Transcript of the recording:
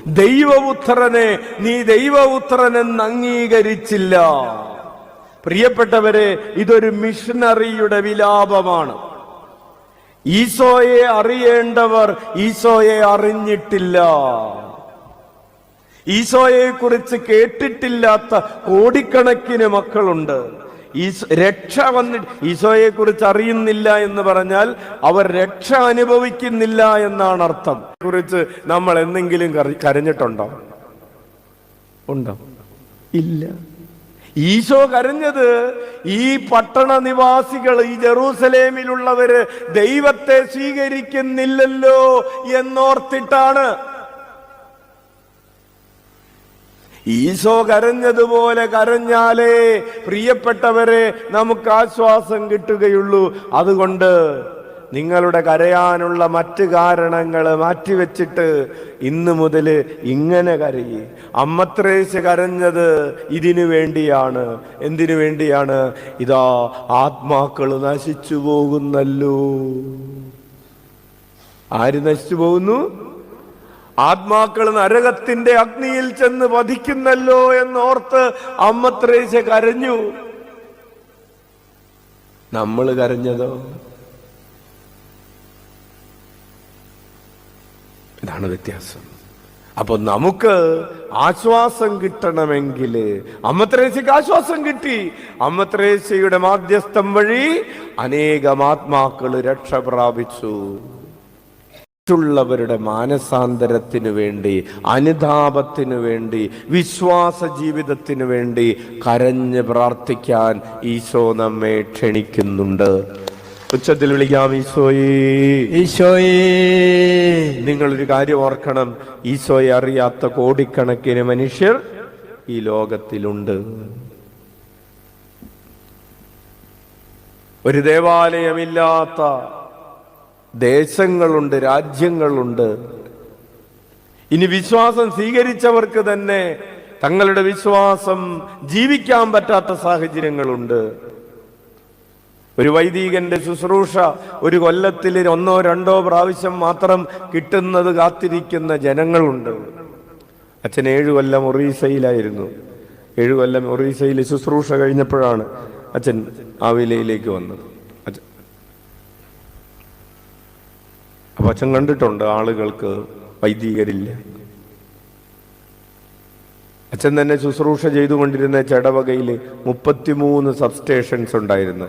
ദൈവപുത്രനെ നീ ദൈവപുത്രനെന്ന് അംഗീകരിച്ചില്ല. പ്രിയപ്പെട്ടവരെ, ഇതൊരു മിഷനറിയുടെ വിലാപമാണ്. ഈശോയെ അറിയേണ്ടവർ ഈശോയെ അറിഞ്ഞിട്ടില്ല. ഈശോയെ കുറിച്ച് കേട്ടിട്ടില്ലാത്ത കോടിക്കണക്കിന് മക്കളുണ്ട്. രക്ഷ വന്നിട്ട് ഈശോയെ കുറിച്ച് അറിയുന്നില്ല എന്ന് പറഞ്ഞാൽ അവർ രക്ഷ അനുഭവിക്കുന്നില്ല എന്നാണ് അർത്ഥം. കുറിച്ച് നമ്മൾ എന്തെങ്കിലും കരഞ്ഞിട്ടുണ്ടോ? ഉണ്ടോ? ഇല്ല. ഈശോ കരഞ്ഞത് ഈ പട്ടണ നിവാസികൾ, ഈ ജെറൂസലേമിലുള്ളവര് ദൈവത്തെ സ്വീകരിക്കുന്നില്ലല്ലോ എന്നോർത്തിട്ടാണ്. ഈശോ കരഞ്ഞതുപോലെ കരഞ്ഞാലേ പ്രിയപ്പെട്ടവരെ നമുക്ക് ആശ്വാസം കിട്ടുകയുള്ളൂ. അതുകൊണ്ട് നിങ്ങളുടെ കരയാനുള്ള മറ്റ് കാരണങ്ങൾ മാറ്റിവെച്ചിട്ട് ഇന്ന് മുതൽ ഇങ്ങനെ കരയി. അമ്മ ത്രേസ്യ കരഞ്ഞത് ഇതിനു വേണ്ടിയാണ്. എന്തിനു വേണ്ടിയാണ്? ഇതാ ആത്മാക്കൾ നശിച്ചു പോകുന്നല്ലോ. ആര് നശിച്ചു പോകുന്നു? ആത്മാക്കൾ നരകത്തിന്റെ അഗ്നിയിൽ ചെന്ന് വധിക്കുന്നല്ലോ എന്നോർത്ത് അമ്മ ത്രേസ്യ കരഞ്ഞു. നമ്മൾ കരഞ്ഞതോ? ഇതാണ് വ്യത്യാസം. അപ്പൊ നമുക്ക് ആശ്വാസം കിട്ടണമെങ്കിൽ അമ്മ ത്രേസ്യക്ക് ആശ്വാസം കിട്ടി. അമ്മ ത്രേസ്യയുടെ മാധ്യസ്ഥം വഴി അനേകം ആത്മാക്കൾ രക്ഷ പ്രാപിച്ചു. മറ്റുള്ളവരുടെ മാനസാന്തരത്തിനു വേണ്ടി, അനുതാപത്തിനു വേണ്ടി, വിശ്വാസ ജീവിതത്തിനു വേണ്ടി കരഞ്ഞ് പ്രാർത്ഥിക്കാൻ ഈശോ നമ്മെ ക്ഷണിക്കുന്നുണ്ട്. ഉച്ചത്തിൽ വിളിക്കാം, ഈശോയേ, ഈശോയേ. നിങ്ങളൊരു കാര്യം ഓർക്കണം, ഈശോയെ അറിയാത്ത കോടിക്കണക്കിന് മനുഷ്യർ ഈ ലോകത്തിലുണ്ട്. ഒരു ദേവാലയമില്ലാത്ത ദേശങ്ങളുണ്ട്, രാജ്യങ്ങളുണ്ട്. ഇനി വിശ്വാസം സ്വീകരിച്ചവർക്ക് തന്നെ തങ്ങളുടെ വിശ്വാസം ജീവിക്കാൻ പറ്റാത്ത സാഹചര്യങ്ങളുണ്ട്. ഒരു വൈദികന്റെ ശുശ്രൂഷ ഒരു കൊല്ലത്തിൽ 1-2 പ്രാവശ്യം മാത്രം കിട്ടുന്നത് കാത്തിരിക്കുന്ന ജനങ്ങളുണ്ട്. അച്ഛൻ 7 കൊല്ലം ഒറീസയിലായിരുന്നു. 7 കൊല്ലം ഒറീസയിൽ ശുശ്രൂഷ കഴിഞ്ഞപ്പോഴാണ് അച്ഛൻ ആവിലയിലേക്ക് വന്നത്. അപ്പൊ അച്ഛൻ കണ്ടിട്ടുണ്ട് ആളുകൾക്ക് വൈദികരില്ല. അച്ഛൻ തന്നെ ശുശ്രൂഷ ചെയ്തുകൊണ്ടിരുന്ന ചടവകയിൽ 33 സബ്സ്റ്റേഷൻസ് ഉണ്ടായിരുന്നു.